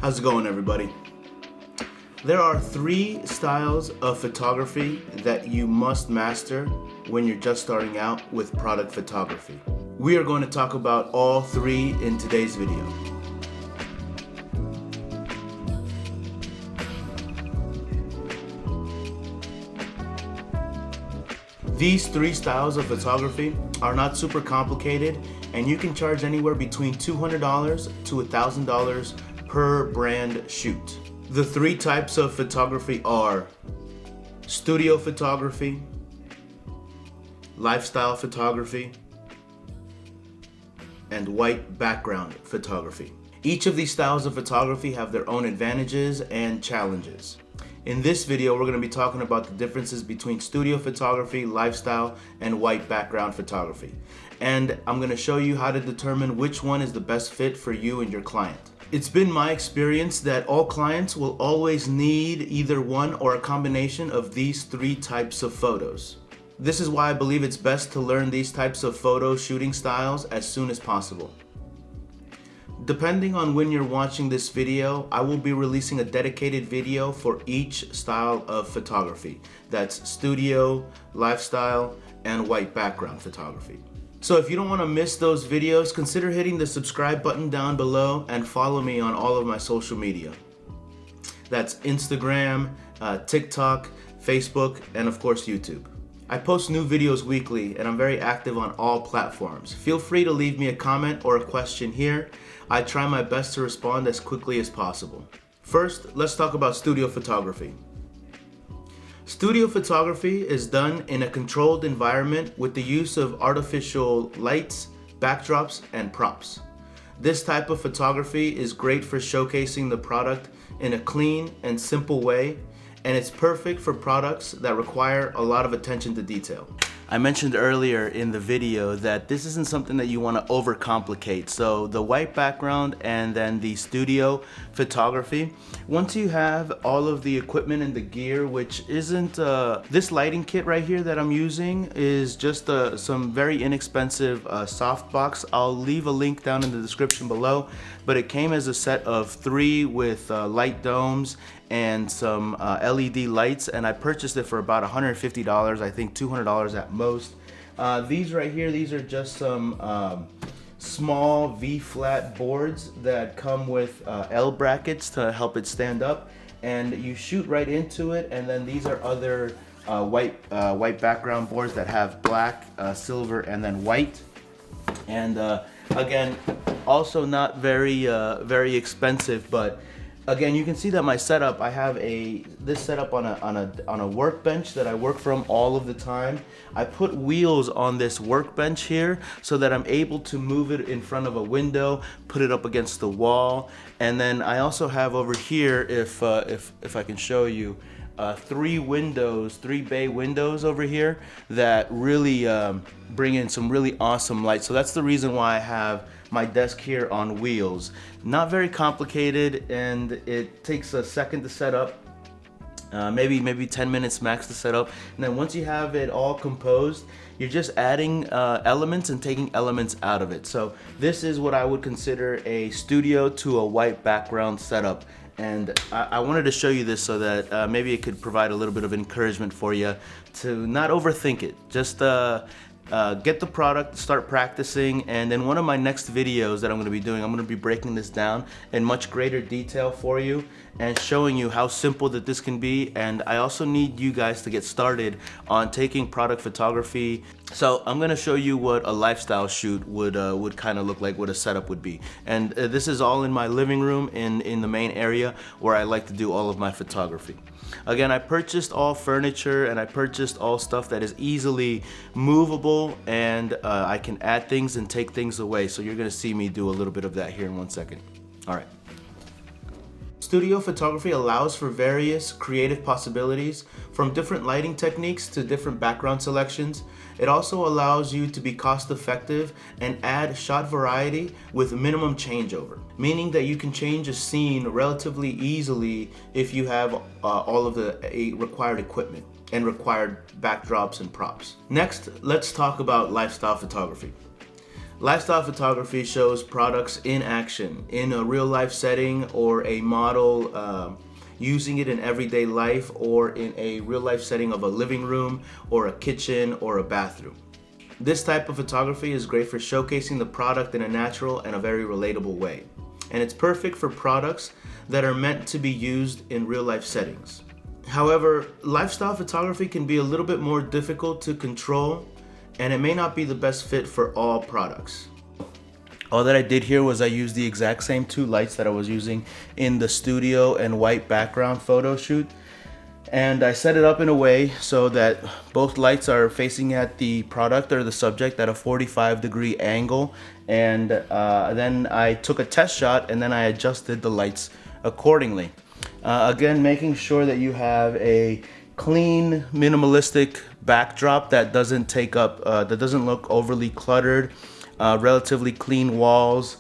How's it going, everybody? There are 3 styles of photography that you must master when you're just starting out with product photography. We are going to talk about all 3 in today's video. These 3 styles of photography are not super complicated, and you can charge anywhere between $200 to $1,000 per brand shoot. The 3 types of photography are studio photography, lifestyle photography, and white background photography. Each of these styles of photography have their own advantages and challenges. In this video, we're going to be talking about the differences between studio photography, lifestyle, and white background photography. And I'm going to show you how to determine which one is the best fit for you and your client. It's been my experience that all clients will always need either one or a combination of these 3 types of photos. This is why I believe it's best to learn these types of photo shooting styles as soon as possible. Depending on when you're watching this video, I will be releasing a dedicated video for each style of photography. That's studio, lifestyle, and white background photography. So if you don't want to miss those videos, consider hitting the subscribe button down below and follow me on all of my social media. That's Instagram, TikTok, Facebook, and of course YouTube. I post new videos weekly and I'm very active on all platforms. Feel free to leave me a comment or a question here. I try my best to respond as quickly as possible. First, let's talk about studio photography. Studio photography is done in a controlled environment with the use of artificial lights, backdrops, and props. This type of photography is great for showcasing the product in a clean and simple way, and it's perfect for products that require a lot of attention to detail. I mentioned earlier in the video that this isn't something that you want to overcomplicate. So the white background and then the studio photography, once you have all of the equipment and the gear, which isn't, this lighting kit right here that I'm using is just some very inexpensive softbox. I'll leave a link down in the description below, but it came as a set of 3 with light domes and some LED lights, and I purchased it for about $150, I think $200 at most. These right here, these are just some small V-flat boards that come with L brackets to help it stand up, and you shoot right into it. And then these are other white background boards that have black, silver, and then white. And again, also not very expensive, but again, you can see that my setup, I have this setup on a workbench that I work from all of the time. I put wheels on this workbench here so that I'm able to move it in front of a window, put it up against the wall, and then I also have over here, if I can show you, 3 bay windows over here that really bring in some really awesome light. So that's the reason why I have my desk here on wheels. Not very complicated, and it takes a second to set up, maybe 10 minutes max to set up. And then once you have it all composed, you're just adding elements and taking elements out of it. So this is what I would consider a studio to a white background setup. And I wanted to show you this so that maybe it could provide a little bit of encouragement for you to not overthink it. Just get the product, start practicing, and in one of my next videos that I'm going to be doing, I'm going to be breaking this down in much greater detail for you and showing you how simple that this can be. And I also need you guys to get started on taking product photography. So I'm going to show you what a lifestyle shoot would kind of look like, what a setup would be. And this is all in my living room in the main area where I like to do all of my photography. Again, I purchased all furniture and I purchased all stuff that is easily movable, and I can add things and take things away. So you're going to see me do a little bit of that here in 1 second. All right. Studio photography allows for various creative possibilities, from different lighting techniques to different background selections. It also allows you to be cost effective and add shot variety with minimum changeover, meaning that you can change a scene relatively easily if you have all of the required equipment and required backdrops and props. Next, let's talk about lifestyle photography. Lifestyle photography shows products in action, in a real life setting or a model using it in everyday life or in a real life setting of a living room or a kitchen or a bathroom. This type of photography is great for showcasing the product in a natural and a very relatable way. And it's perfect for products that are meant to be used in real life settings. However, lifestyle photography can be a little bit more difficult to control, and it may not be the best fit for all products. All that I did here was I used the exact same two lights that I was using in the studio and white background photo shoot. And I set it up in a way so that both lights are facing at the product or the subject at a 45-degree angle. And then I took a test shot and then I adjusted the lights accordingly. Again, making sure that you have a clean, minimalistic backdrop that doesn't take up, that doesn't look overly cluttered. Relatively clean walls,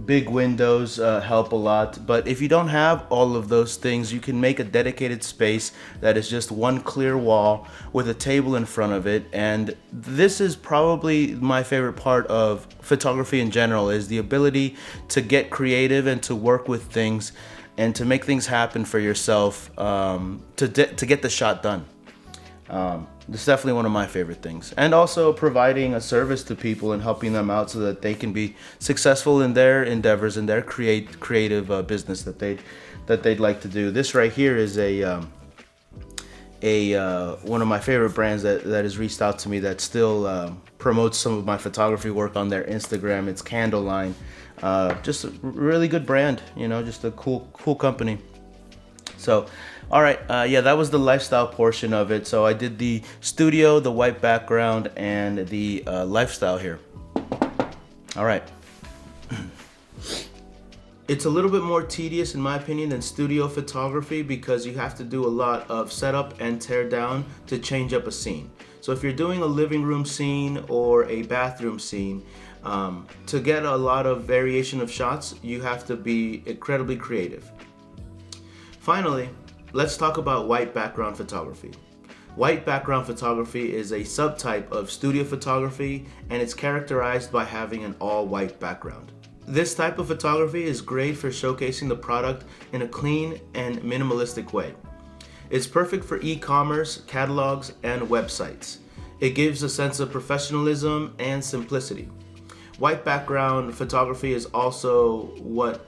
big windows help a lot. But if you don't have all of those things, you can make a dedicated space that is just one clear wall with a table in front of it. And this is probably my favorite part of photography in general, is the ability to get creative and to work with things and to make things happen for yourself, to get the shot done. It's definitely one of my favorite things. And also providing a service to people and helping them out so that they can be successful in their endeavors and their creative business that they'd like to do. This right here is one of my favorite brands that has reached out to me that still promotes some of my photography work on their Instagram. It's Candle Line. Just a really good brand, just a cool company. So, all right, yeah, that was the lifestyle portion of it. So I did the studio, the white background, and the lifestyle here. All right. It's a little bit more tedious, in my opinion, than studio photography because you have to do a lot of setup and tear down to change up a scene. So if you're doing a living room scene or a bathroom scene, to get a lot of variation of shots, you have to be incredibly creative. Finally, let's talk about white background photography. White background photography is a subtype of studio photography, and it's characterized by having an all-white background. This type of photography is great for showcasing the product in a clean and minimalistic way. It's perfect for e-commerce, catalogs, and websites. It gives a sense of professionalism and simplicity. White background photography is also what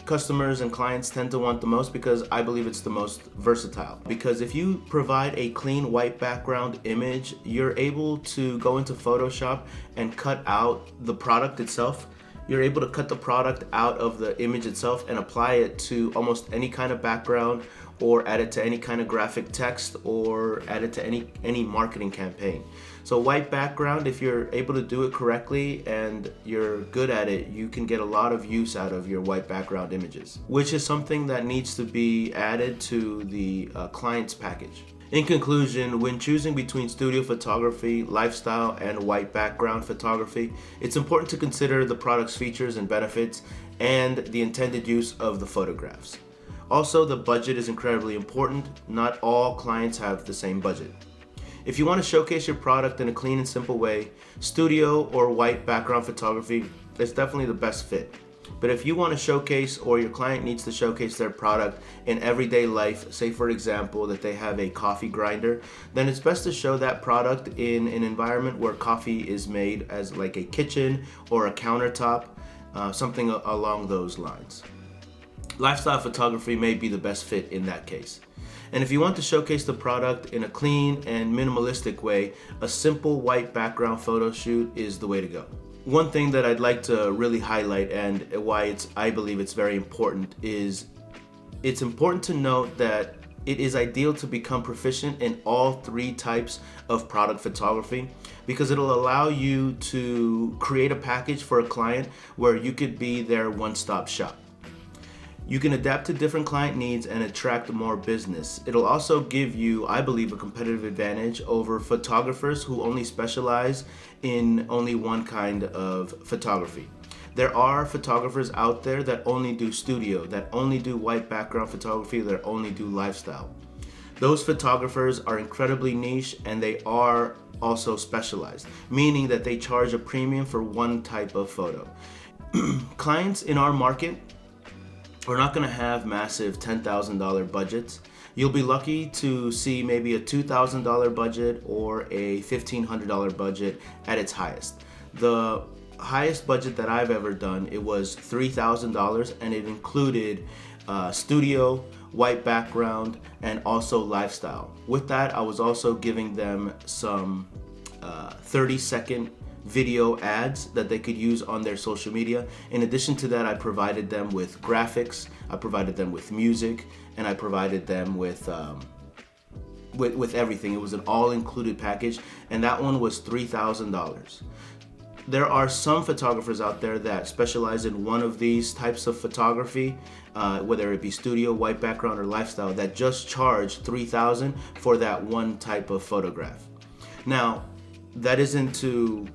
customers and clients tend to want the most because I believe it's the most versatile. Because if you provide a clean white background image, you're able to go into Photoshop and cut out the product itself. You're able to cut the product out of the image itself and apply it to almost any kind of background, or add it to any kind of graphic text, or add it to any marketing campaign. So white background, if you're able to do it correctly and you're good at it, you can get a lot of use out of your white background images, which is something that needs to be added to the client's package. In conclusion, when choosing between studio photography, lifestyle, and white background photography, it's important to consider the product's features and benefits and the intended use of the photographs. Also, the budget is incredibly important. Not all clients have the same budget. If you want to showcase your product in a clean and simple way, studio or white background photography is definitely the best fit. But if you want to showcase, or your client needs to showcase their product in everyday life, say for example that they have a coffee grinder, then it's best to show that product in an environment where coffee is made, as like a kitchen or a countertop, something along those lines. Lifestyle photography may be the best fit in that case. And if you want to showcase the product in a clean and minimalistic way, a simple white background photo shoot is the way to go. One thing that I'd like to really highlight, and why I believe it's very important, is it's important to note that it is ideal to become proficient in all three types of product photography, because it'll allow you to create a package for a client where you could be their one-stop shop. You can adapt to different client needs and attract more business. It'll also give you, I believe, a competitive advantage over photographers who only specialize in only one kind of photography. There are photographers out there that only do studio, that only do white background photography, that only do lifestyle. Those photographers are incredibly niche and they are also specialized, meaning that they charge a premium for one type of photo. Clients in our market are not going to have massive $10,000 budgets. You'll be lucky to see maybe a $2,000 budget or a $1,500 budget at its highest. The highest budget that I've ever done, it was $3,000, and it included studio, white background, and also lifestyle. With that, I was also giving them some 30-second video ads that they could use on their social media. In addition to that, I provided them with graphics, I provided them with music, and I provided them with everything. It was an all-included package, and that one was $3,000. There are some photographers out there that specialize in one of these types of photography, whether it be studio, white background, or lifestyle, that just charge $3,000 for that one type of photograph. Now, that isn't to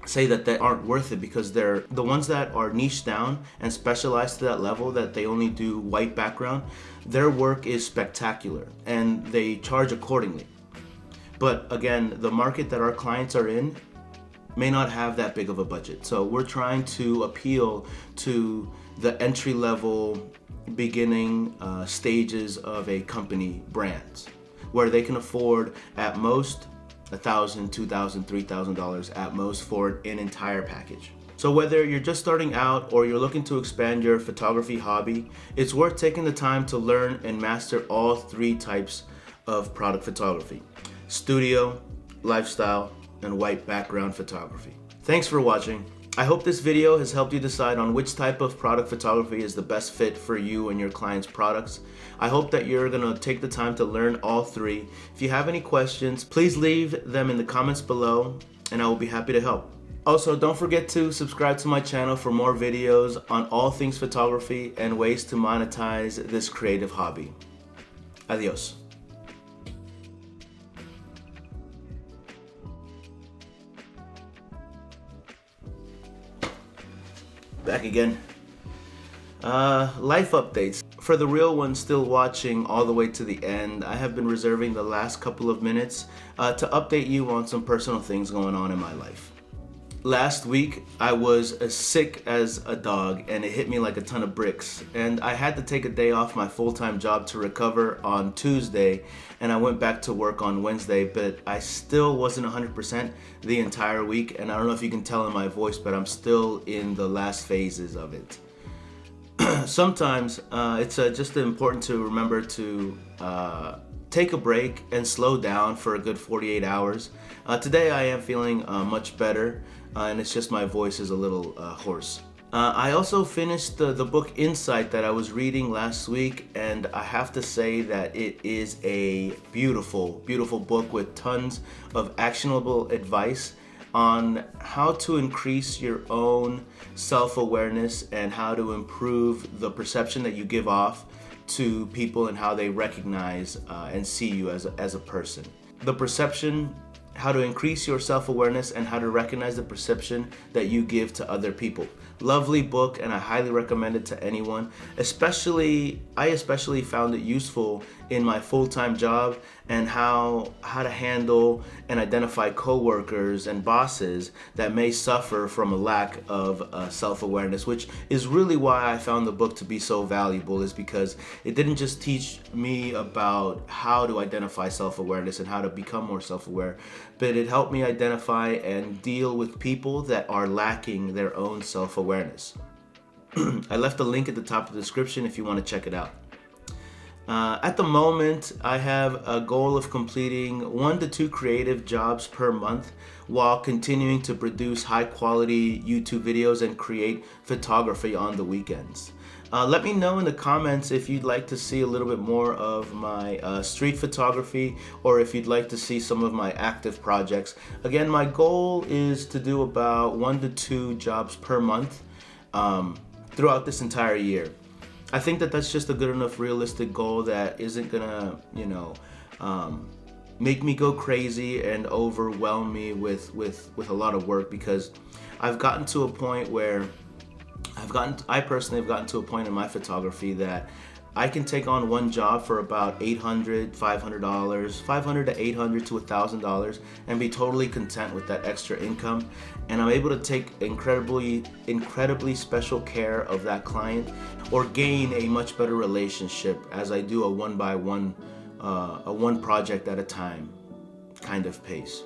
say that they aren't worth it, because they're the ones that are niche down and specialized to that level, that they only do white background. Their work is spectacular and they charge accordingly. But again, the market that our clients are in may not have that big of a budget. So we're trying to appeal to the entry-level beginning stages of a company brand, where they can afford at most $1,000, $2,000, $3,000 at most for an entire package. So whether you're just starting out or you're looking to expand your photography hobby, it's worth taking the time to learn and master all three types of product photography: studio, lifestyle, and white background photography. Thanks for watching. I hope this video has helped you decide on which type of product photography is the best fit for you and your clients' products. I hope that you're gonna take the time to learn all three. If you have any questions, please leave them in the comments below and I will be happy to help. Also, don't forget to subscribe to my channel for more videos on all things photography and ways to monetize this creative hobby. Adios. Back again. Life updates. For the real ones still watching all the way to the end, I have been reserving the last couple of minutes to update you on some personal things going on in my life. Last week, I was as sick as a dog and it hit me like a ton of bricks. And I had to take a day off my full-time job to recover on Tuesday, and I went back to work on Wednesday, but I still wasn't 100% the entire week. And I don't know if you can tell in my voice, but I'm still in the last phases of it. Sometimes it's just important to remember to take a break and slow down for a good 48 hours. Today I am feeling much better, and it's just my voice is a little hoarse. I also finished the book Insight that I was reading last week, and I have to say that it is a beautiful, beautiful book with tons of actionable advice on how to increase your own self-awareness and how to improve the perception that you give off to people and how they recognize and see you as a person. The perception, how to increase your self-awareness and how to recognize the perception that you give to other people. Lovely book, and I highly recommend it to anyone. I especially found it useful in my full-time job and how to handle and identify coworkers and bosses that may suffer from a lack of self-awareness, which is really why I found the book to be so valuable, is because it didn't just teach me about how to identify self-awareness and how to become more self-aware, but it helped me identify and deal with people that are lacking their own self-awareness. I left a link at the top of the description if you want to check it out. At the moment, I have a goal of completing 1 to 2 creative jobs per month while continuing to produce high quality YouTube videos and create photography on the weekends. Let me know in the comments if you'd like to see a little bit more of my street photography, or if you'd like to see some of my active projects. Again, my goal is to do about 1 to 2 jobs per month throughout this entire year. I think that that's just a good enough realistic goal that isn't gonna, make me go crazy and overwhelm me with a lot of work, because I've gotten to a point where I personally have gotten to a point in my photography that I can take on one job for about $800, $500, $500 to $800 to $1,000 and be totally content with that extra income. And I'm able to take incredibly special care of that client, or gain a much better relationship as I do a one project at a time kind of pace.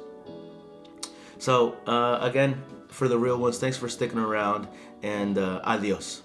So again, for the real ones, thanks for sticking around, and adios.